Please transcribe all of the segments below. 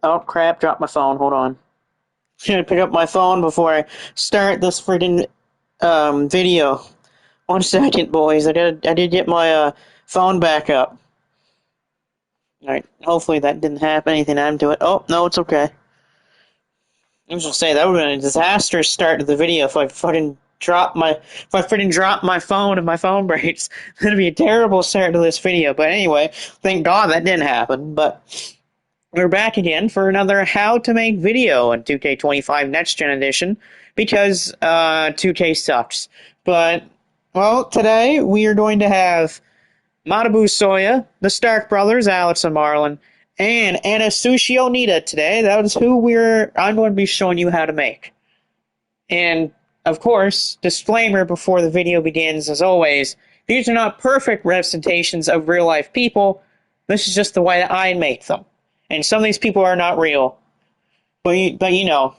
Oh crap, dropped my phone. Hold on. Gonna pick up my phone before I start this friggin' video. 1 second, boys. I did get my phone back up. Alright, hopefully that didn't happen. Anything happened to it. Oh, no, it's okay. I was gonna say that would have been a disastrous start to the video if I friggin' dropped my phone and my phone breaks. That'd be a terrible start to this video. But anyway, thank God that didn't happen. But we're back again for another How to Make video in 2K25 Next Gen Edition because 2K sucks. But, well, today we are going to have Manabu Soya, the Stark brothers, Alex and Marlon, and atsushi onita today. That is who I'm going to be showing you how to make. And, of course, disclaimer before the video begins, as always, these are not perfect representations of real life people. This is just the way that I make them. And some of these people are not real. But you know,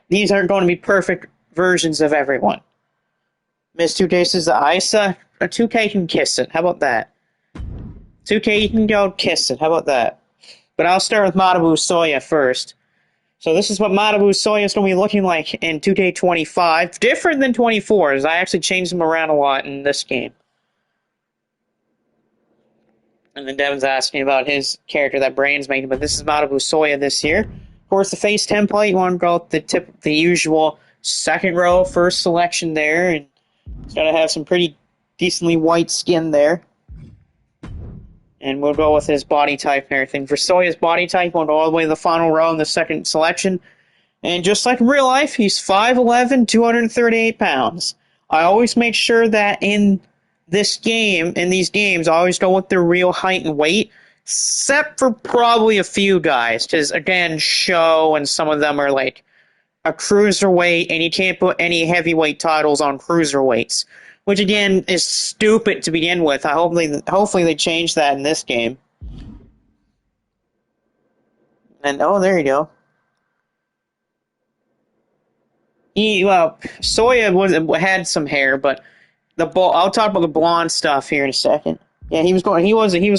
these aren't going to be perfect versions of everyone. Miss 2K says the ice, 2K can kiss it. How about that? 2K, you can go kiss it. How about that? But I'll start with Manabu Soya first. So this is what Manabu Soya is going to be looking like in 2K25. Different than 24, as I actually changed them around a lot in this game. And then Devin's asking about his character that Brain's making, but this is Manabu Soya this year. Of course, the face template, you want to go with the usual second row, first selection there, and it's got to have some pretty decently white skin there. And we'll go with his body type and everything. For Soya's body type, we'll go all the way to the final row in the second selection. And just like in real life, he's 5'11", 238 pounds. I always make sure that in these games, I always go with their real height and weight, except for probably a few guys, because, again, show and some of them are like a cruiserweight, and you can't put any heavyweight titles on cruiserweights, which, again, is stupid to begin with. Hopefully they change that in this game. And, oh, there you go. Soya had some hair, but I'll talk about the blonde stuff here in a second. Yeah, he was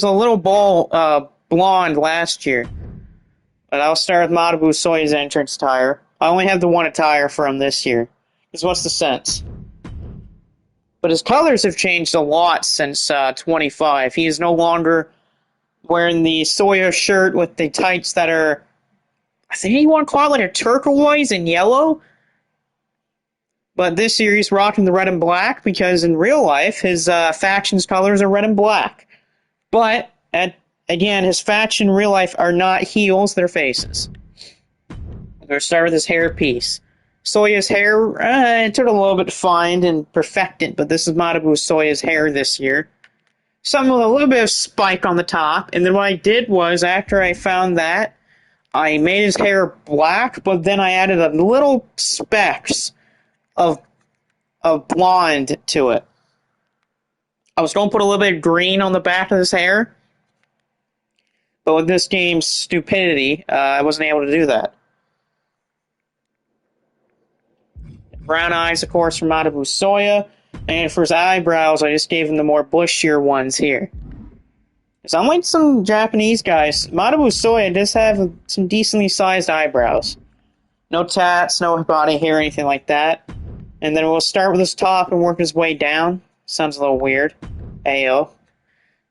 a little blonde last year. But I'll start with Manabu Soya's entrance attire. I only have the one attire for him this year. Because what's the sense? But his colors have changed a lot since 25. He is no longer wearing the Soya shirt with the tights that are, I think you want to call it like a turquoise and yellow. But this year he's rocking the red and black because in real life his faction's colors are red and black. But, again, his faction in real life are not heels, they're faces. We're going to start with his hair piece. Soya's hair, it took a little bit to find and perfect it, but this is Manabu Soya's hair this year. Something with a little bit of spike on the top, and then what I did was, after I found that, I made his hair black, but then I added a little specks of blonde to it. I was going to put a little bit of green on the back of his hair, but with this game's stupidity, I wasn't able to do that. Brown eyes, of course, from Manabu Soya, and for his eyebrows, I just gave him the more bushier ones here. Because unlike some Japanese guys, Manabu Soya does have some decently sized eyebrows. No tats, no body hair, anything like that. And then we'll start with his top and work his way down. Sounds a little weird. Ayo.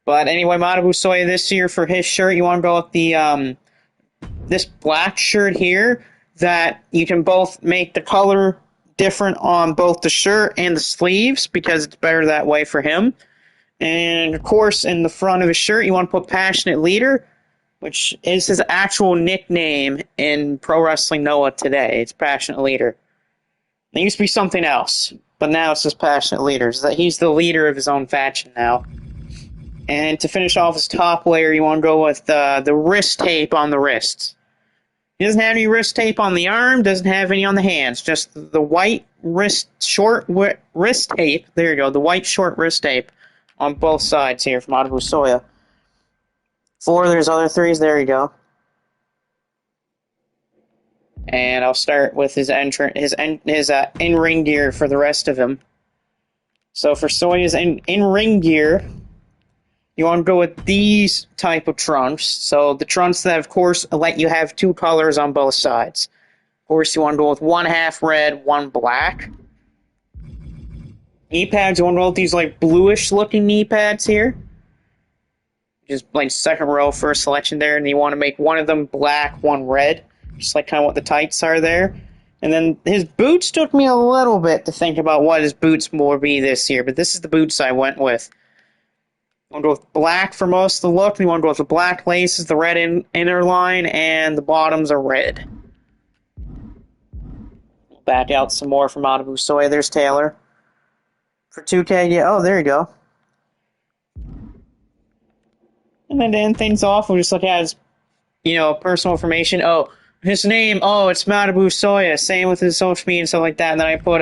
But anyway, Manabu Soya this year for his shirt, you want to go with the this black shirt here that you can both make the color different on both the shirt and the sleeves because it's better that way for him. And of course, in the front of his shirt, you want to put Passionate Leader, which is his actual nickname in Pro Wrestling Noah today. It's Passionate Leader. It used to be something else, but now it's just Passionate Leader. He's the leader of his own faction now. And to finish off his top layer, you want to go with the wrist tape on the wrists. He doesn't have any wrist tape on the arm, doesn't have any on the hands, just the white short wrist tape. There you go, the white short wrist tape on both sides here from Manabu Soya. 4, there's other 3s, there you go. And I'll start with his in-ring gear for the rest of him. So for Soya's in-ring gear, You want to go with these type of trunks. So the trunks that, of course, let you have two colors on both sides. Of course, you want to go with one half red, one black. Knee pads, you want to go with these like bluish looking knee pads here. Just like second row first selection there, and you want to make one of them black, one red. Just like kind of what the tights are there. And then his boots took me a little bit to think about what his boots will be this year, but this is the boots I went with. You want to go with black for most of the look. You want to go with the black laces, the red inner line, and the bottoms are red. Back out some more from Manabu Soya. There's Taylor. For 2K, yeah, oh, there you go. And then to end things off, we'll just look at his, personal information. Oh, his name, it's Manabu Soya. Same with his social media and stuff like that. And then I put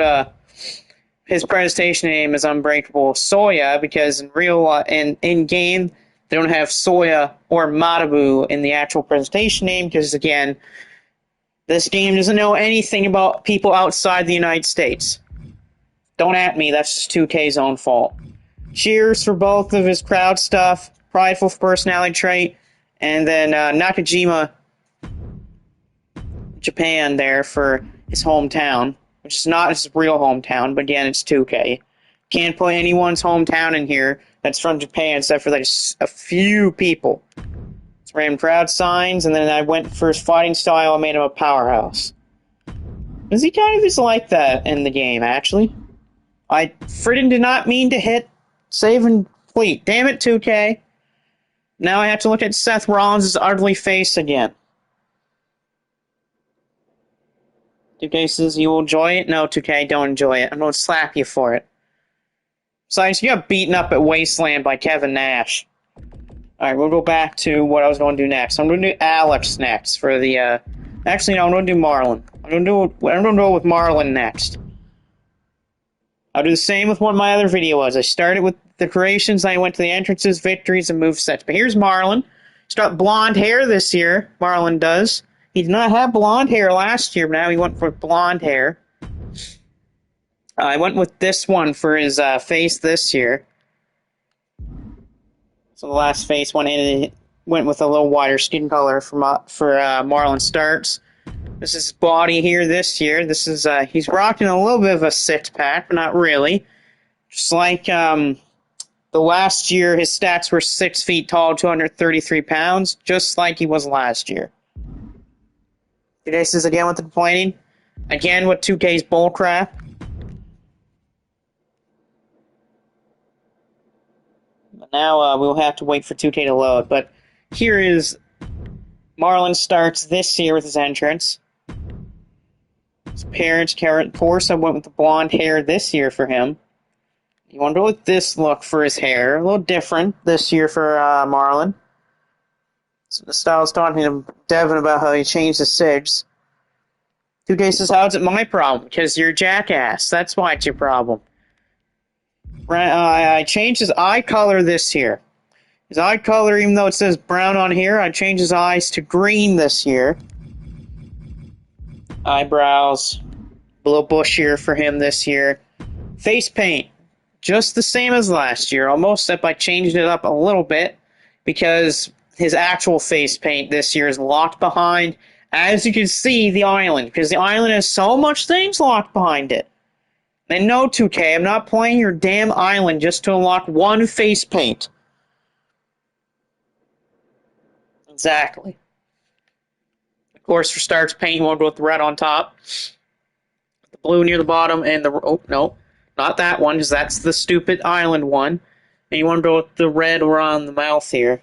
his presentation name is Unbreakable Soya because in game they don't have Soya or Manabu in the actual presentation name because again, this game doesn't know anything about people outside the United States. Don't at me, that's just 2K's own fault. Cheers for both of his crowd stuff, prideful personality trait, and then Nakajima, Japan there for his hometown, which is not his real hometown, but again, it's 2K. Can't put anyone's hometown in here that's from Japan except for like a few people. It's random crowd signs, and then I went for his fighting style, I made him a powerhouse. Because he kind of is like that in the game, actually. I friggin' did not mean to hit save and complete. Damn it, 2K. Now I have to look at Seth Rollins' ugly face again. 2K says you will enjoy it? No, 2K, don't enjoy it. I'm going to slap you for it. Besides, you got beaten up at Wasteland by Kevin Nash. Alright, we'll go back to what I was going to do next. I'm going to do Alex next for the, Actually, no, I'm going to do Marlon. I'm going to go with Marlon next. I'll do the same with what my other video was. I started with the creations, I went to the entrances, victories, and movesets. But here's Marlon. He's got blonde hair this year, Marlon does. He did not have blonde hair last year, but now he went for blonde hair. I went with this one for his face this year. So the last face went with a little wider skin color for Marlon starts. This is his body here this year. This is he's rocking a little bit of a six-pack, but not really. Just like the last year, his stats were 6 feet tall, 233 pounds, just like he was last year. Today says again with the complaining. Again with 2K's bullcrap. But now we'll have to wait for 2K to load. But here is Marlon starts this year with his entrance. His parents, of course, I went with the blonde hair this year for him. You want to go with this look for his hair. A little different this year for Marlon. So the style's talking to Devin about how he changed the SIGs. 2K says, how's it my problem? Because you're a jackass. That's why it's your problem. I changed his eye color this year. His eye color, even though it says brown on here, I changed his eyes to green this year. Eyebrows, a little bushier for him this year. Face paint, just the same as last year, almost, except I changed it up a little bit because his actual face paint this year is locked behind, as you can see, the island, because the island has so much things locked behind it. And no, 2K, I'm not playing your damn island just to unlock one face paint. Exactly. Of course, for Stark's paint, you want to go with the red on top. The blue near the bottom, and the... Oh, no. Not that one, because that's the stupid island one. And you want to go with the red around the mouth here.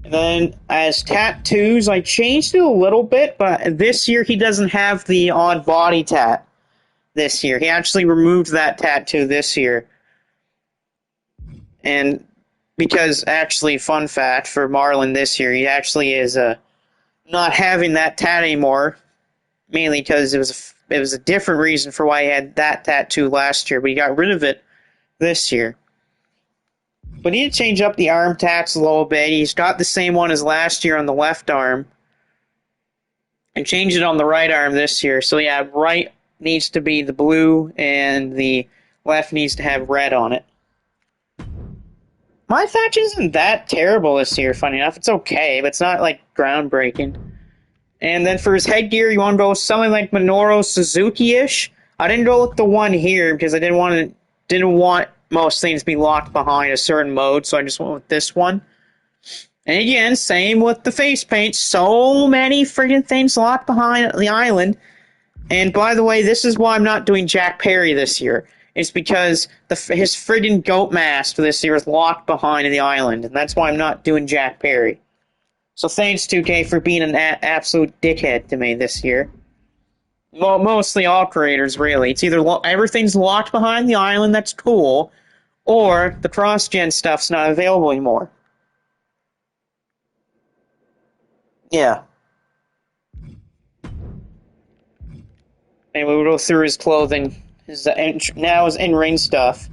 And then, as tattoos, I changed it a little bit, but this year he doesn't have the on body tat. This year. He actually removed that tattoo this year. And because, actually, fun fact for Marlon this year, he actually is not having that tat anymore. Mainly because it was a different reason for why he had that tattoo last year, but he got rid of it this year. But he did change up the arm tats a little bit. He's got the same one as last year on the left arm. And changed it on the right arm this year. So yeah, right needs to be the blue, and the left needs to have red on it. My thatch isn't that terrible this year, funny enough. It's okay, but it's not, like, groundbreaking. And then for his headgear, you want to go with something like Minoru Suzuki-ish. I didn't go with the one here because I didn't want most things to be locked behind a certain mode, so I just went with this one. And again, same with the face paint. So many freaking things locked behind the island. And by the way, this is why I'm not doing Jack Perry this year. It's because his friggin' goat mask this year is locked behind the island, and that's why I'm not doing Jack Perry. So thanks, 2K, for being an absolute dickhead to me this year. Well, mostly all creators, really. It's either everything's locked behind the island, that's cool, or the cross-gen stuff's not available anymore. Yeah. And we will go through his clothing. Now his in-ring stuff.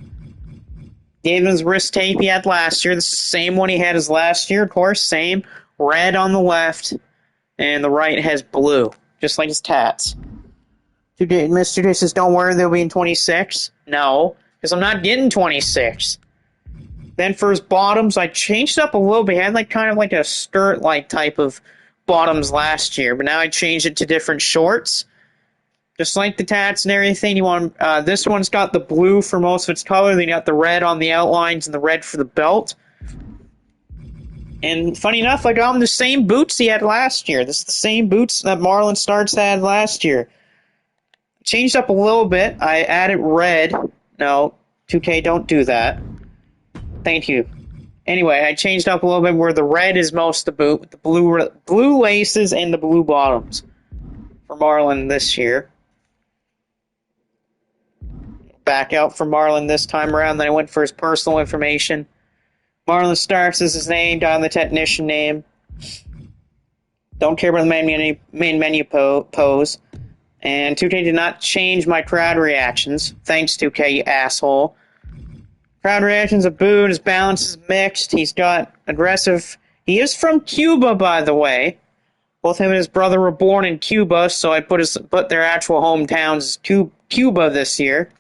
Gave him his wrist tape he had last year. This is the same one he had as last year, of course. Same red on the left, and the right has blue, just like his tats. Mr. J says, don't worry, they'll be in 26. No, because I'm not getting 26. Then for his bottoms, I changed up a little bit. He had kind of like a skirt-like type of bottoms last year, but now I changed it to different shorts. Just like the tats and everything, you want this one's got the blue for most of its color. Then you got the red on the outlines and the red for the belt. And funny enough, I got him the same boots he had last year. This is the same boots that Marlon Starks had last year. Changed up a little bit. I added red. No, 2K, don't do that. Thank you. Anyway, I changed up a little bit where the red is most of the boot, with the blue laces and the blue bottoms for Marlon this year. Back out for Marlon this time around. Then I went for his personal information. Marlon Starks is his name, down the technician name. Don't care about the main menu pose. And 2K did not change my crowd reactions. Thanks, 2K, you asshole. Crowd reactions are booed, his balance is mixed, he's got aggressive... He is from Cuba, by the way. Both him and his brother were born in Cuba, so I put their actual hometowns as Cuba this year.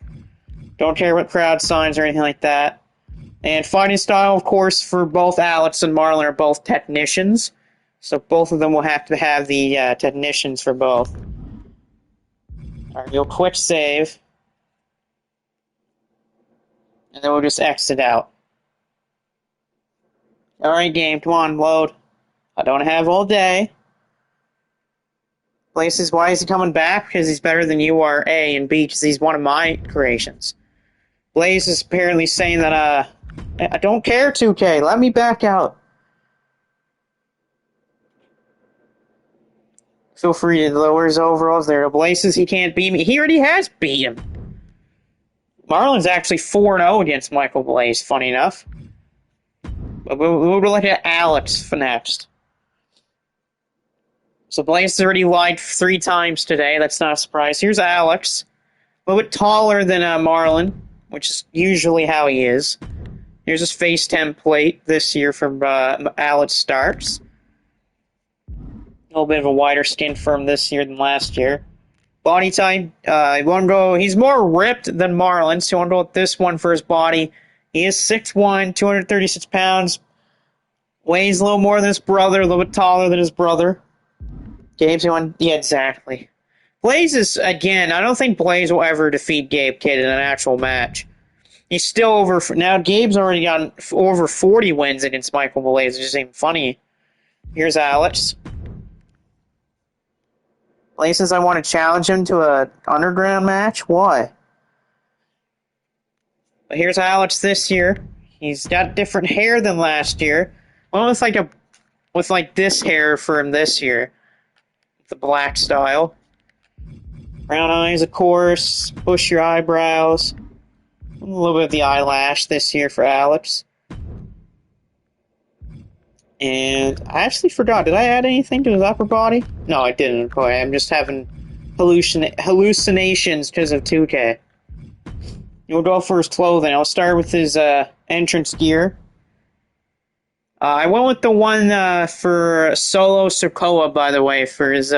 Don't care what crowd signs or anything like that. And fighting style, of course, for both Alex and Marlon are both technicians. So both of them will have to have the technicians for both. Alright, we'll quick save. And then we'll just exit out. Alright, game, come on, load. I don't have all day. Places, why is he coming back? Because he's better than you are, A, and B, because he's one of my creations. Blaze is apparently saying that, I don't care, 2K, let me back out. Feel free to lower his overalls. There are Blazes, he can't beat me. He already has beat him. Marlon's actually 4-0 against Michael Blaze, funny enough. But we'll look at Alex for next. So Blaze has already lied 3 times today. That's not a surprise. Here's Alex. A little bit taller than Marlon, which is usually how he is. Here's his face template this year from Alex Starks. A little bit of a wider skin for him this year than last year. Body type, he's more ripped than Marlon, so you want to go with this one for his body. He is 6'1", 236 pounds. Weighs a little more than his brother, a little bit taller than his brother. Gabe's one, yeah, exactly. Blaze is, again, I don't think Blaze will ever defeat Gabe Kidd in an actual match. He's still over, now Gabe's already gotten over 40 wins against Michael Blaze, which is even funny. Here's Alex. Blaze says I want to challenge him to an underground match? Why? But here's Alex this year. He's got different hair than last year. Well, with this hair for him this year. The black style. Brown eyes, of course. Bush your eyebrows. A little bit of the eyelash this year for Alex. And I actually forgot. Did I add anything to his upper body? No, I didn't. Boy, I'm just having hallucinations because of 2K. We'll go for his clothing. I'll start with his entrance gear. I went with the one for Solo Sokoa, by the way, for his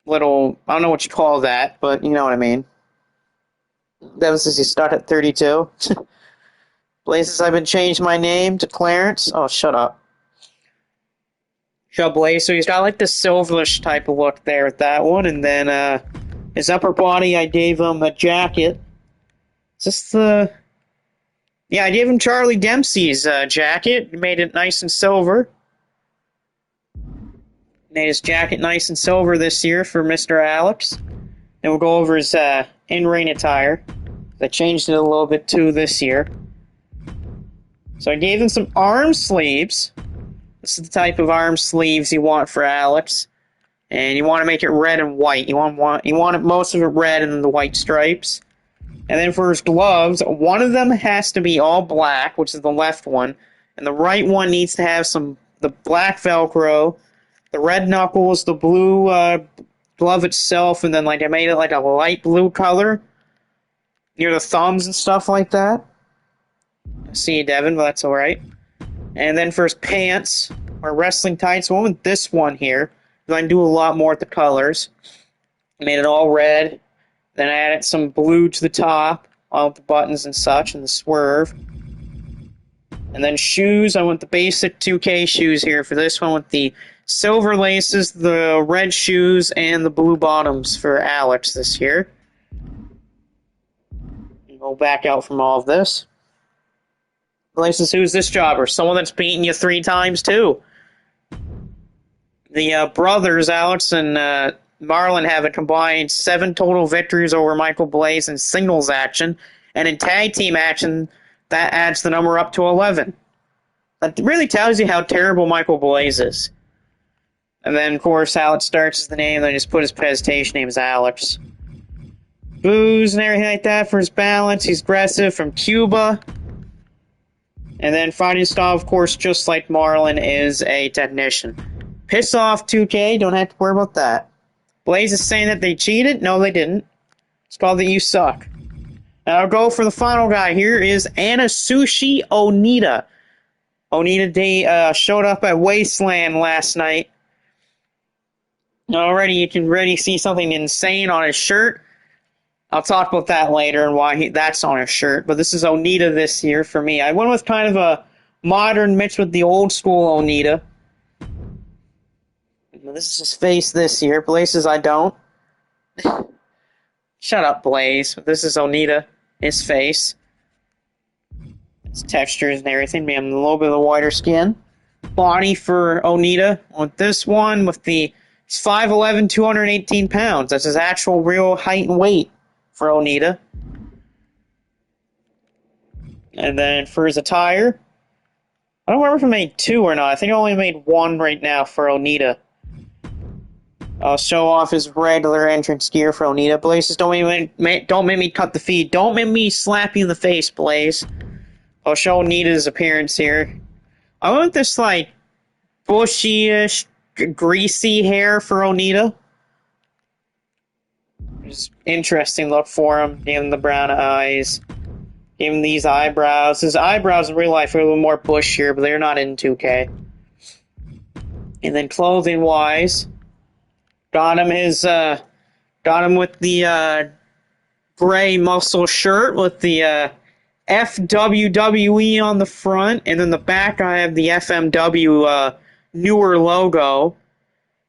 little... I don't know what you call that, but you know what I mean. That was as you start at 32. Blazes, I've been changed my name to Clarence. Oh, shut up. Shut Blaze. So he's got like this silverish type of look there with that one, and then his upper body, I gave him a jacket. Is this the? Yeah, I gave him Charlie Dempsey's jacket. Made it nice and silver. Made his jacket nice and silver this year for Mr. Alex. And we'll go over his in-ring attire. I changed it a little bit too this year. So I gave him some arm sleeves. This is the type of arm sleeves you want for Alex. And you want to make it red and white. You want it most of it red and then the white stripes. And then for his gloves, one of them has to be all black, which is the left one. And the right one needs to have the black Velcro, the red knuckles, the blue glove itself, and then like I made it like a light blue color near the thumbs and stuff like that. I see you, Devin, but that's alright. And then for his pants, or wrestling tights, one with this one here. I do a lot more with the colors. Made it all red. Then I added some blue to the top, all the buttons and such, and the swerve. And then shoes, I went the basic 2K shoes here for this one with the silver laces, the red shoes, and the blue bottoms for Alex this year. Go back out from all of this. Laces, who's this jobber? Someone that's beaten you 3 times too. The brothers, Alex and Marlon, have a combined 7 total victories over Michael Blaze in singles action, and in tag team action, that adds the number up to 11. That really tells you how terrible Michael Blaze is. And then, of course, Alex starts as the name, then just put his presentation name as Alex. Booze and everything like that for his balance. He's aggressive from Cuba. And then fighting style, of course, just like Marlon, is a technician. Piss off 2K, don't have to worry about that. Blaze is saying that they cheated? No, they didn't. It's called that you suck. Now I'll go for the final guy. Here is atsushi Onita. Onita showed up at Wasteland last night. Already you can already see something insane on his shirt. I'll talk about that later and why that's on his shirt. But this is Onita this year for me. I went with kind of a modern mix with the old school Onita. This is his face this year. Blaze says I don't. Shut up, Blaze. This is Onita. His face. His textures and everything. Maybe I'm a little bit of the whiter skin. Body for Onita. With this one, with the... He's 5'11", 218 pounds. That's his actual real height and weight for Onita. And then for his attire, I don't remember if I made 2 or not. I think I only made 1 right now for Onita. I'll show off his regular entrance gear for Onita. Blaze, don't make me cut the feed. Don't make me slap you in the face, Blaze. I'll show Onita's appearance here. I want this, like, bushy-ish, greasy hair for Onita. Just interesting look for him. Gave him the brown eyes. Gave him these eyebrows. His eyebrows in real life are a little more bushier, but they're not in 2K. And then clothing-wise, got him with the gray muscle shirt with the FWWE on the front, and then the back I have the FMW newer logo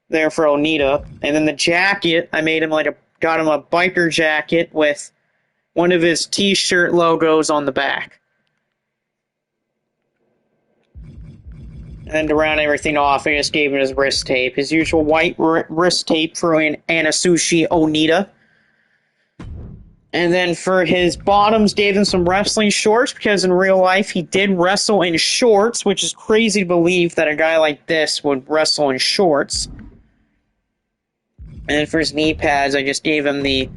there for Onita. And then the jacket, I made him got him a biker jacket with one of his t-shirt logos on the back. And then to round everything off, I just gave him his wrist tape. His usual white wrist tape for an atsushi Onita. And then for his bottoms, gave him some wrestling shorts, because in real life he did wrestle in shorts, which is crazy to believe that a guy like this would wrestle in shorts. And then for his knee pads, I just gave him the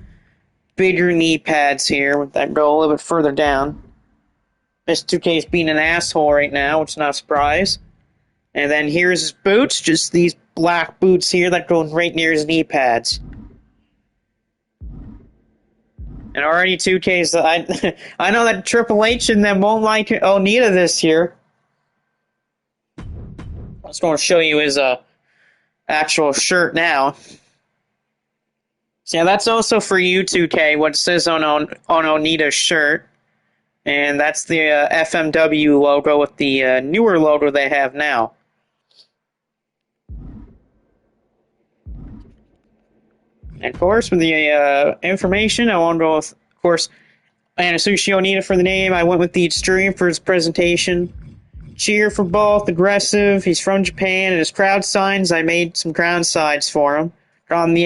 bigger knee pads here that go a little bit further down. Mr. 2K is being an asshole right now, which is not a surprise. And then here's his boots, just these black boots here that go right near his knee pads. And already 2K's, I know that Triple H and them won't like Onita this year. I'm just going to show you his actual shirt now. So yeah, that's also for you, 2K, what it says on Onita's shirt. And that's the FMW logo with the newer logo they have now. And of course, with the information, I want to go with, of course, atsushi onita for the name. I went with the extreme for his presentation. Cheer for both, aggressive. He's from Japan, and his crowd signs, I made some ground sides for him. On the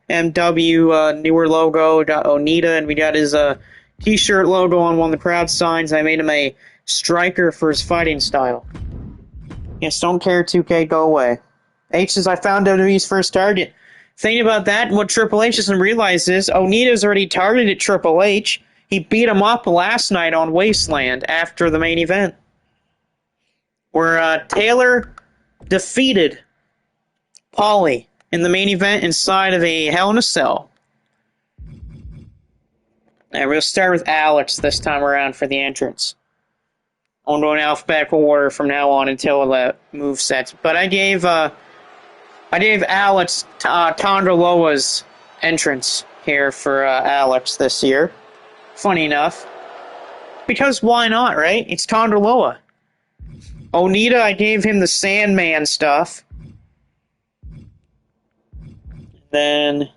FMW newer logo, got onita, and we got his t-shirt logo on one of the crowd signs. I made him a striker for his fighting style. Yes, don't care, 2K, go away. H says, I found WWE's first target. Thinking about that, what Triple H doesn't realize is Onita's already targeted Triple H. He beat him up last night on Wasteland after the main event, where Taylor defeated Paulie in the main event inside of a Hell in a Cell. And we'll start with Alex this time around for the entrance. I'm going alphabetical order from now on until the move sets. But I gave Alex Tondra Loa's entrance here for Alex this year. Funny enough. Because why not, right? It's Tondra Loa. Onita, I gave him the Sandman stuff. Then,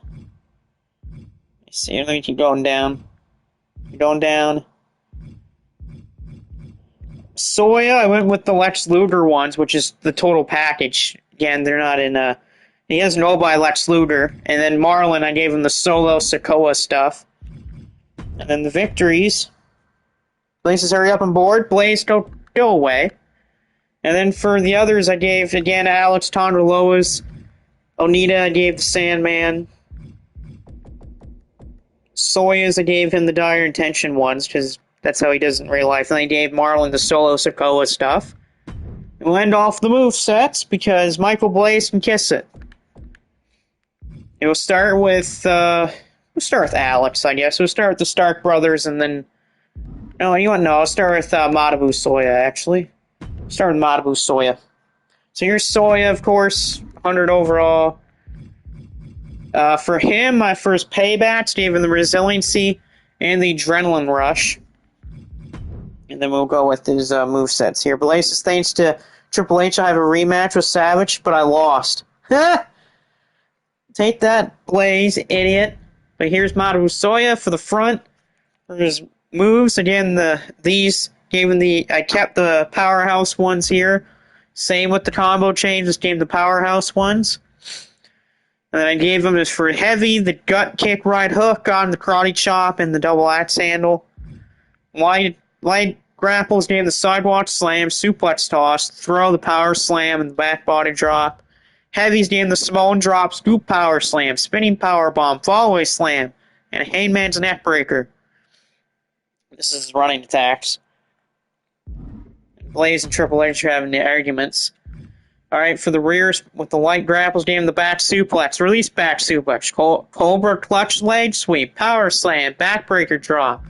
let's see, let me keep going down. Soya, I went with the Lex Luger ones, which is the total package. Again, they're not in, he doesn't know by Lex Luger. And then Marlon, I gave him the Solo Sikoa stuff. And then the victories. Blaze, hurry up and board. Blaze, go away. And then for the others, I gave, again, Alex Tondra Loa's. Onita, I gave the Sandman. Soya's, I gave him the Dire Intention ones, because that's how he does it in real life. And I gave Marlon the Solo Sikoa stuff. And we'll end off the move sets, because Michael Blaze can kiss it. And we'll start with Alex, I guess. We'll start with the Stark brothers, and then... No, you want to know? I'll start with Manabu Soya, actually. Start with Manabu Soya. So here's Soya, of course, 100 overall. For him, my first paybacks gave him the resiliency and the adrenaline rush. And then we'll go with his movesets here. Blaze, thanks to Triple H, I have a rematch with Savage, but I lost. Take that, Blaze, idiot. But here's Manabu Soya for the front. For his moves, again, I kept the powerhouse ones here. Same with the combo change, just gave the powerhouse ones. And then I gave him, for heavy, the gut kick right hook on the karate chop and the double axe handle. Light grapples gave the sidewalk slam, suplex toss, throw, the power slam, and the back body drop. Heavies gave the Samoan drop, scoop power slam, spinning power bomb, fallaway slam, and a Hangman's neck breaker. This is his running attacks. Blaze and Triple H are having the arguments. Alright, for the rears, with the light grapples, gave him the back suplex, release back suplex, Cobra clutch leg sweep, power slam, backbreaker drop.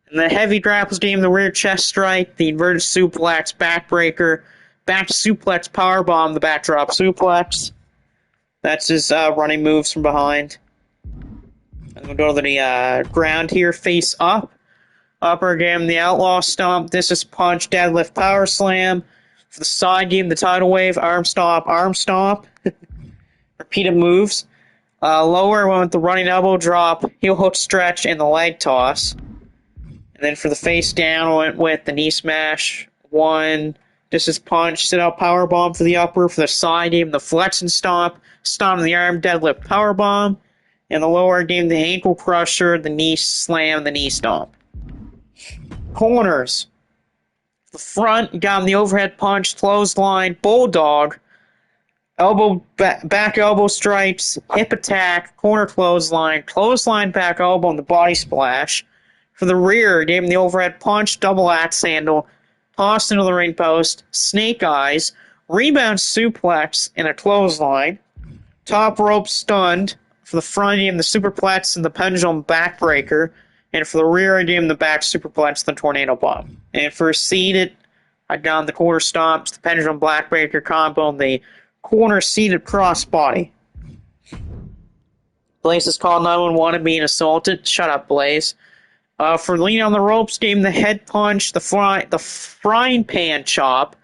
And the heavy grapples gave him the rear chest strike, the inverted suplex, backbreaker, back suplex, powerbomb, the backdrop suplex. That's his running moves from behind. And we'll go to the ground here, face up. Upper game, the outlaw stomp, discus punch, deadlift, power slam. For the side game, the tidal wave, arm stomp, repeated moves. Lower went with the running elbow drop, heel hook stretch, and the leg toss. And then for the face down, went with the knee smash, one, discus punch, sit out power bomb for the upper. For the side game, the flex and stomp the arm, deadlift, power bomb. And the lower game, the ankle crusher, the knee slam, the knee stomp. Corners. The front, got him the overhead punch, clothesline, bulldog, elbow, back elbow strikes, hip attack, corner clothesline back elbow, and the body splash. For the rear, gave him the overhead punch, double axe handle, tossed into the ring post, snake eyes, rebound suplex, and a clothesline. Top rope stunned. For the front, gave him the superplex and the pendulum backbreaker. And for the rear, I gave him the back superplex, the tornado bomb. And for seated, I got him the quarter stomps, the pendulum backbreaker combo, and the corner seated crossbody. Blaze is called 911 and being assaulted. Shut up, Blaze. For leaning on the ropes, gave him the head punch, the frying pan chop,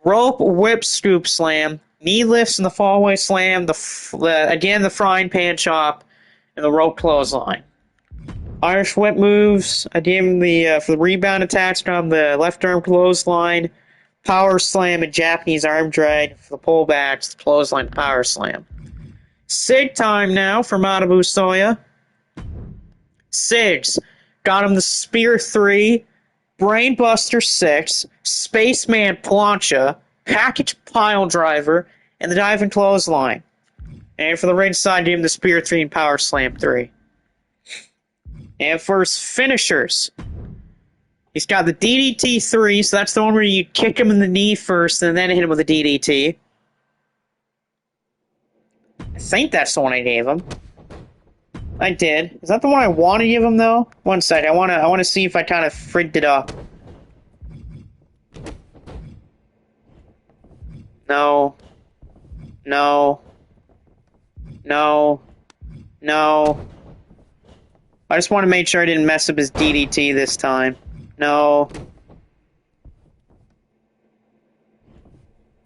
rope whip scoop slam, knee lifts and the fallaway slam, again the frying pan chop, and the rope clothesline. Irish whip moves, I gave him for the rebound attached on the left arm clothesline, power slam, and Japanese arm drag for the pullbacks, the clothesline power slam. Sig time now for Manabu Soya. Sigs. Got him the Spear 3, Brainbuster 6, Spaceman Plancha, Package Pile Driver, and the Diving Clothesline. And for the ringside, gave him the Spear 3 and Power Slam 3. And for his finishers, he's got the DDT 3, so that's the one where you kick him in the knee first and then hit him with a DDT. I think that's the one I gave him. I did. Is that the one I want to give him, though? One sec. I want to see if I kind of frigged it up. No. No. No. No. I just want to make sure I didn't mess up his DDT this time. No.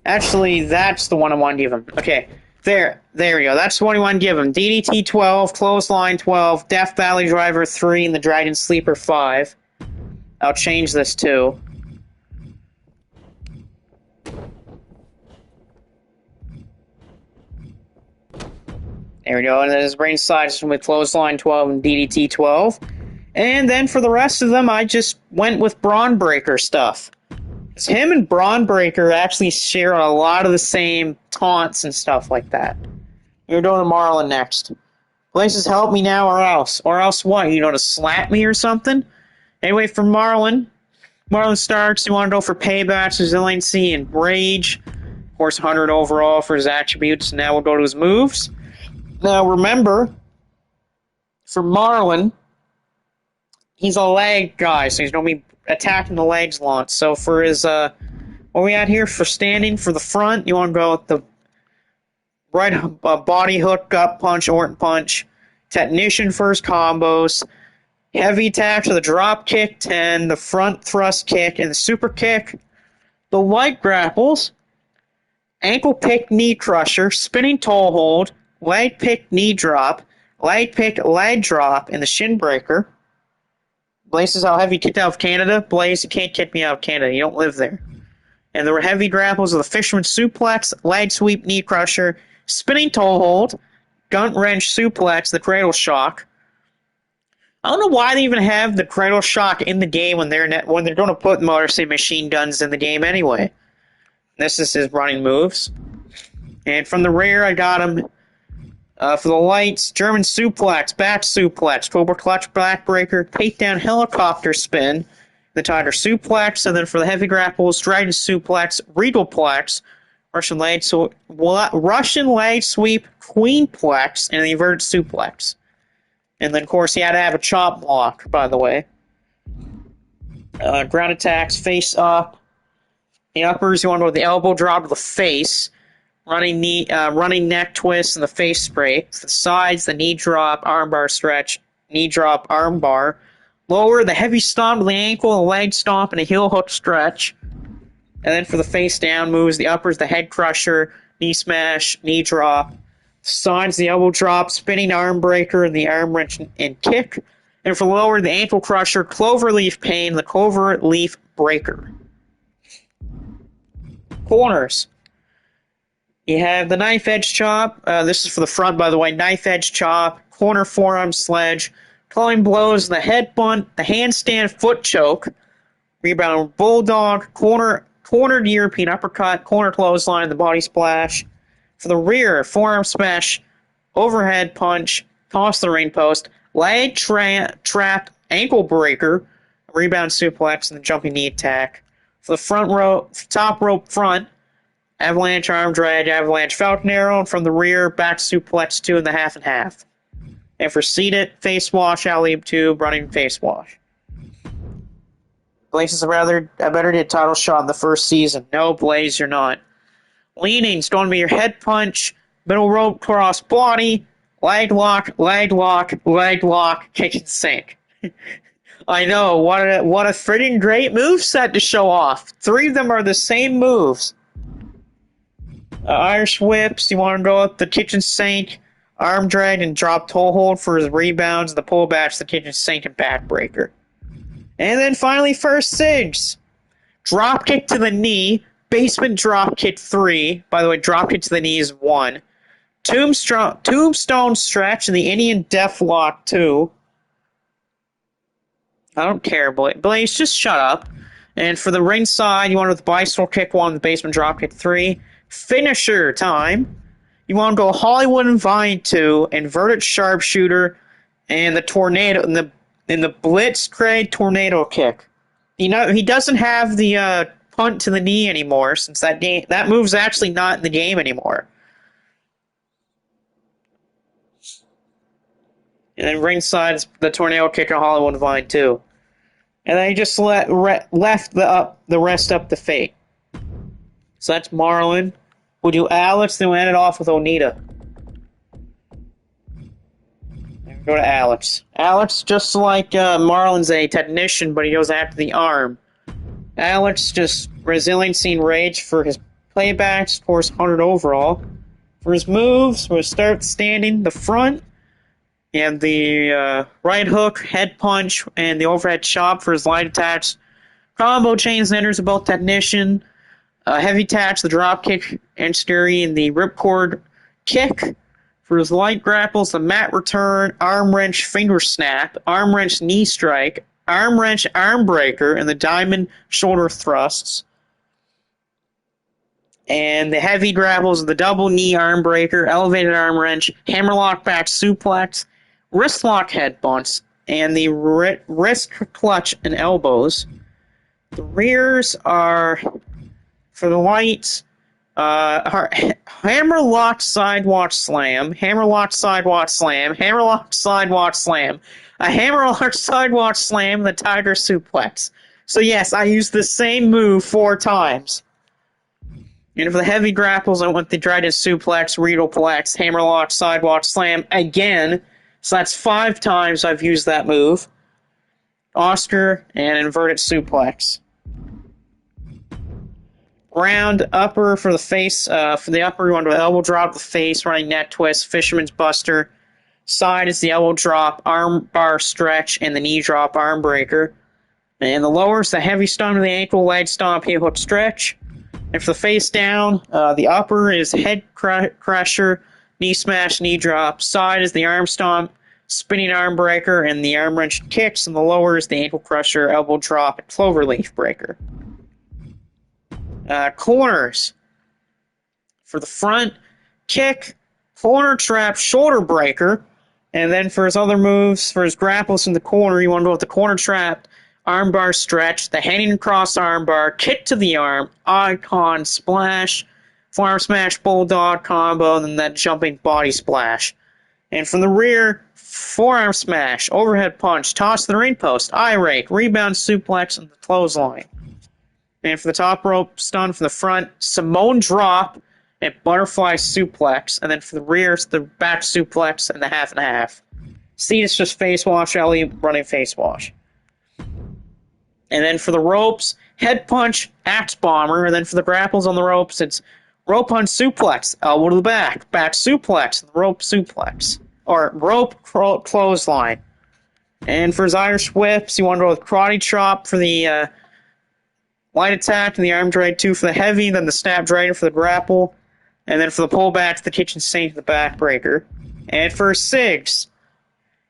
Actually, that's the one I want to give him. Okay. There we go. That's the one you want to give him. DDT 12, Clothesline 12, Death Valley Driver 3, and the Dragon Sleeper 5. I'll change this too. There we go. And then his ringside is with Clothesline 12 and DDT 12. And then for the rest of them, I just went with Braun Breaker stuff. Him and Braun Breaker actually share a lot of the same taunts and stuff like that. We're doing Marlon next. Places help me now or else. Or else what? You know, to slap me or something? Anyway, for Marlon Starks, you want to go for paybacks, resiliency, and rage. Of course, 100 overall for his attributes. Now we'll go to his moves. Now remember, for Marlon, he's a leg guy, so he's going to be attacking the legs launch. So for his, what we at here? For standing, for the front, you want to go with the right body hook, gut punch, Orton punch, technician first combos, heavy attack to the drop kick 10, the front thrust kick, and the super kick. The light grapples, ankle pick knee crusher, spinning toe hold, leg pick knee drop, leg pick leg drop, and the shin breaker. Blaze is how heavy kicked out of Canada. Blaze, you can't kick me out of Canada. You don't live there. And the heavy grapples of the Fisherman Suplex, leg sweep, knee crusher, spinning toe hold, gunt wrench suplex, the cradle shock. I don't know why they even have the cradle shock in the game when they're going to put Motor City Machine Guns in the game anyway. This is his running moves. And from the rear, I got him. For the lights, German suplex, back suplex, Cobra clutch, backbreaker, takedown, helicopter spin, the Tiger suplex, and then for the heavy grapples, Dragon suplex, Regalplex, Russian leg sweep, Queenplex, and the inverted suplex. And then, of course, he had to have a chop block, by the way. Ground attacks, face up. The uppers, you want to go with the elbow drop to the face. Running neck twist and the face spray. For the sides, the knee drop, armbar stretch, knee drop, armbar. Lower, the heavy stomp to the ankle, the leg stomp, and a heel hook stretch. And then for the face down moves, the uppers, the head crusher, knee smash, knee drop. Sides, the elbow drop, spinning arm breaker, and the arm wrench and kick. And for lower, the ankle crusher, cloverleaf pain, the cloverleaf breaker. Corners. You have the knife edge chop. This is for the front, by the way. Knife edge chop, corner forearm sledge, clawing blows, the head bunt, the handstand foot choke, rebound bulldog, cornered European uppercut, corner clothesline, the body splash. For the rear, forearm smash, overhead punch, toss the ring post, leg trap, ankle breaker, rebound suplex, and the jumping knee attack. For the front row, top rope front, avalanche arm drag, avalanche falcon arrow, and from the rear, back suplex 2 and the half and half. And for seated, face wash, alley-oop tube, running face wash. Blaze is I better get a title shot in the first season. No, Blaze, you're not. Leaning's going to be your head punch, middle rope cross body, leg lock, leg lock, leg lock, kick and sink. I know, what a freaking great move set to show off. 3 of them are the same moves. Irish whips, you want to go with the kitchen sink, arm drag and drop toe hold for his rebounds, the pullbacks, the kitchen sink and backbreaker. And then finally first SIGs. Drop kick to the knee, basement drop kick 3. By the way, drop kick to the knee is 1. Tombstone stretch and the Indian death lock 2. I don't care, Blaze, just shut up. And for the ringside, you want with bicycle kick 1, the basement drop kick 3. Finisher time. You want to go Hollywood and Vine 2, inverted sharpshooter, and the tornado in the blitzkrieg tornado kick. You know, he doesn't have the punt to the knee anymore since that move's actually not in the game anymore. And then ringside is the tornado kick on Hollywood and Vine 2. And then he just left the rest up to fate. So that's Marlon. We'll do Alex, then we'll end it off with Onita. And go to Alex. Alex, just like Marlon's a technician, but he goes after the arm. Alex, just resiliency and rage for his playbacks, of course, 100 overall. For his moves, we'll start standing the front, and the right hook, head punch, and the overhead chop for his light attacks. Combo chains and enters are both technician. Heavy attacks, the drop kick, and scary, and the ripcord kick. For his light grapples, the mat return, arm wrench, finger snap, arm wrench, knee strike, arm wrench, arm breaker, and the diamond shoulder thrusts. And the heavy grapples, the double knee arm breaker, elevated arm wrench, hammerlock back suplex, wrist lock head bunts, and the wrist clutch and elbows. The rears are, for the lights, hammerlock sidewalk slam, hammerlock sidewalk slam, hammerlock sidewalk slam, a hammerlock sidewalk slam, the tiger suplex. So yes, I used the same move 4 times. And for the heavy grapples, I went the Dryden suplex, Regal plex, hammerlock sidewalk slam again. So that's 5 times I've used that move. Oscar and inverted suplex. Round upper for the face. For the upper, you want to elbow drop the face, running neck twist, fisherman's buster. Side is the elbow drop, arm bar stretch, and the knee drop, arm breaker. And the lower is the heavy stomp to the ankle, leg stomp, heel hook stretch. And for the face down, the upper is head crusher, knee smash, knee drop. Side is the arm stomp, spinning arm breaker, and the arm wrench kicks. And the lower is the ankle crusher, elbow drop, and cloverleaf breaker. Corners. For the front, kick, corner trap, shoulder breaker. And then for his other moves, for his grapples in the corner, you want to go with the corner trap, arm bar stretch, the hanging cross arm bar, kick to the arm, icon splash, forearm smash, bulldog combo, and then that jumping body splash. And from the rear, forearm smash, overhead punch, toss to the ring post, eye rake, rebound suplex, and the clothesline. And for the top rope stun from the front, Simone drop and butterfly suplex. And then for the rear, it's the back suplex and the half and a half. See, it's just face wash, Ellie running face wash. And then for the ropes, head punch, axe bomber. And then for the grapples on the ropes, it's rope punch suplex, elbow to the back suplex, rope suplex. Or rope clothesline. And for his Irish whips, you want to go with karate chop for the light attack, and the arm drag 2 for the heavy, then the snap dragon for the grapple, and then for the pullback, the kitchen sink, the backbreaker. And for SIGs,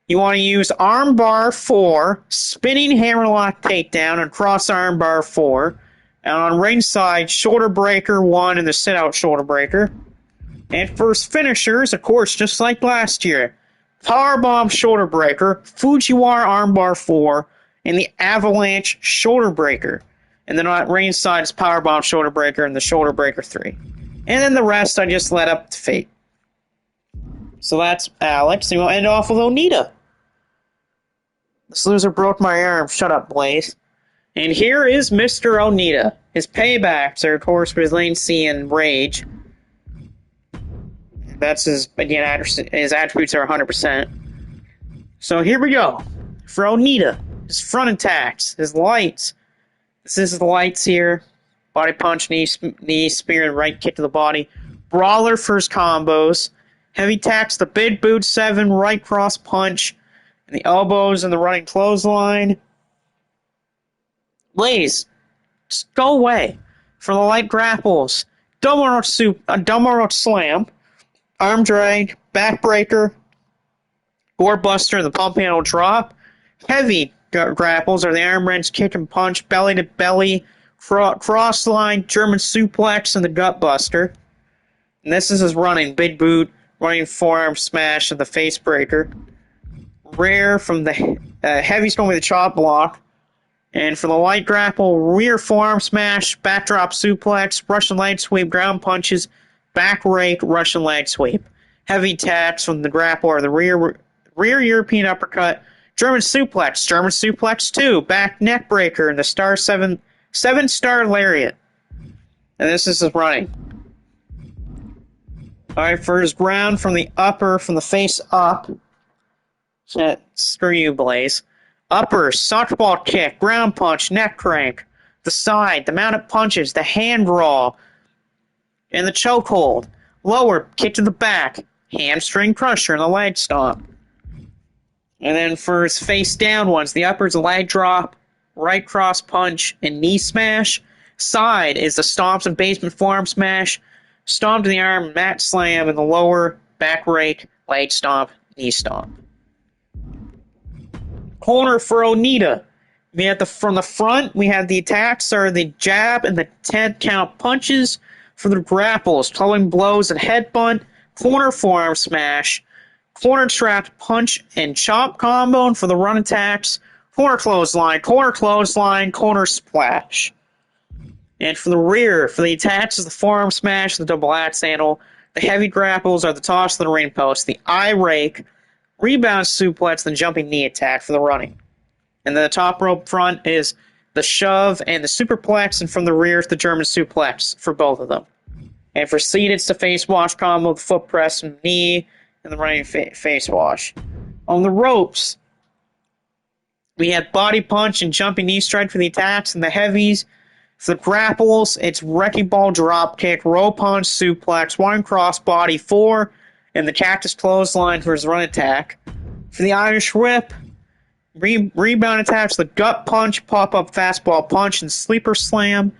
you want to use arm bar 4, spinning hammerlock takedown, and cross arm bar 4. And on ringside, shoulder breaker 1 and the sit-out shoulder breaker. And for his finishers, of course, just like last year, powerbomb shoulder breaker, Fujiwara arm bar 4, and the avalanche shoulder breaker. And then on ringside is powerbomb shoulder breaker and the shoulder breaker 3. And then the rest I just let up to fate. So that's Alex, and we'll end off with Onita. This loser broke my arm. Shut up, Blaze. And here is Mr. Onita. His paybacks are, of course, resiliency and rage. That's his attributes are 100%. So here we go. For Onita, his front attacks, his lights. This is the lights here. Body punch, knee spear, and right kick to the body. Brawler for his combos. Heavy attacks, the big boot 7, right cross punch, and the elbows and the running clothesline. Blaze, just go away. For the light grapples, double roach slam, arm drag, backbreaker, gore buster, and the pump handle drop. Heavy grapples are the arm wrench, kick and punch, belly to belly, cross line, German suplex, and the gut buster. And this is his running big boot, running forearm smash, and the face breaker. Rare from the heavy's going with the chop block. And for the light grapple, rear forearm smash, backdrop suplex, Russian leg sweep, ground punches, back rake, Russian leg sweep. Heavy attacks from the grapple are the rear European uppercut, German suplex 2, back neck breaker, and the star 7-star lariat. And this is his running. Alright, for his ground from the upper, from the face up. Screw you, Blaze. Upper, softball kick, ground punch, neck crank, the side, the mounted punches, the hand draw, and the chokehold. Lower, kick to the back, hamstring crusher, and the leg stomp. And then for his face down ones, the upper is a leg drop, right cross punch, and knee smash. Side is the stomps and basement forearm smash, stomp to the arm, mat slam, and the lower, back rake, leg stomp, knee stomp. Corner for Onita. We had from the front, we had the attacks are the jab and the 10 count punches. For the grapples, clubbing blows and headbutt, corner forearm smash, corner trapped punch and chop combo. And for the run attacks, corner clothesline, corner splash. And for the rear, for the attacks is the forearm smash, the double axe handle. The heavy grapples are the toss to the ring post, the eye rake, rebound suplex, and jumping knee attack for the running. And then the top rope front is the shove and the superplex, and from the rear is the German suplex for both of them. And for seated, it's the face wash combo, the foot press and knee, and the running face wash. On the ropes, we had body punch and jumping knee strike for the attacks, and the heavies. For the grapples, it's wrecking ball drop kick, rope punch, suplex, one cross body 4, and the cactus clothesline for his run attack. For the Irish whip, rebound attacks, the gut punch, pop-up fastball punch, and sleeper slam.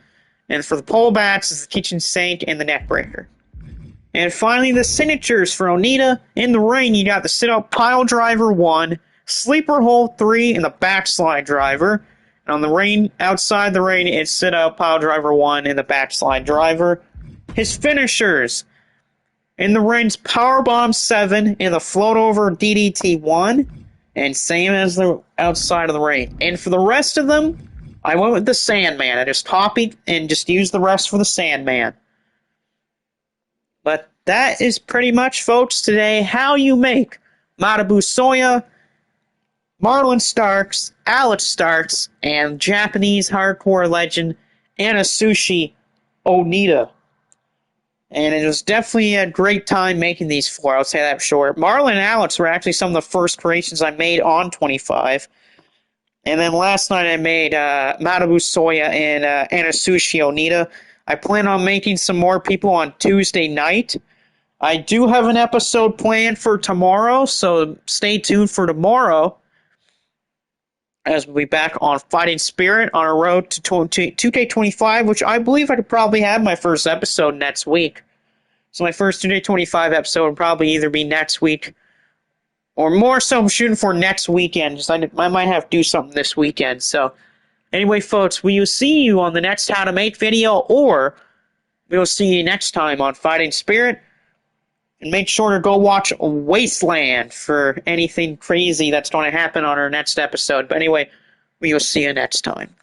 And for the pole bats is the kitchen sink and the neck breaker. And finally, the signatures for Onita. In the ring, you got the sit-up pile driver 1, sleeper hold 3, and the backslide driver. And on the ring, outside the ring, it's sit-up pile driver 1 and the backslide driver. His finishers. In the ring's Powerbomb 7 and the float over DDT 1. And same as the outside of the ring. And for the rest of them, I went with the Sandman. I just copied and just used the rest for the Sandman. But that is pretty much, folks, today how you make Manabu Soya, Marlon Starks, Alex Starks, and Japanese hardcore legend atsushi Onita. And it was definitely a great time making these 4, I'll say that for sure. Marlon and Alex were actually some of the first creations I made on 25. And then last night I made Manabu Soya and atsushi Onita. I plan on making some more people on Tuesday night. I do have an episode planned for tomorrow, so stay tuned for tomorrow, as we'll be back on Fighting Spirit on our road to 2K25, which I believe I could probably have my first episode next week. So my first 2K25 episode will probably either be next week, or more so I'm shooting for next weekend, because I might have to do something this weekend. So anyway, folks, we will see you on the next How to Make video, or we will see you next time on Fighting Spirit. And make sure to go watch Wasteland for anything crazy that's going to happen on our next episode. But anyway, we will see you next time.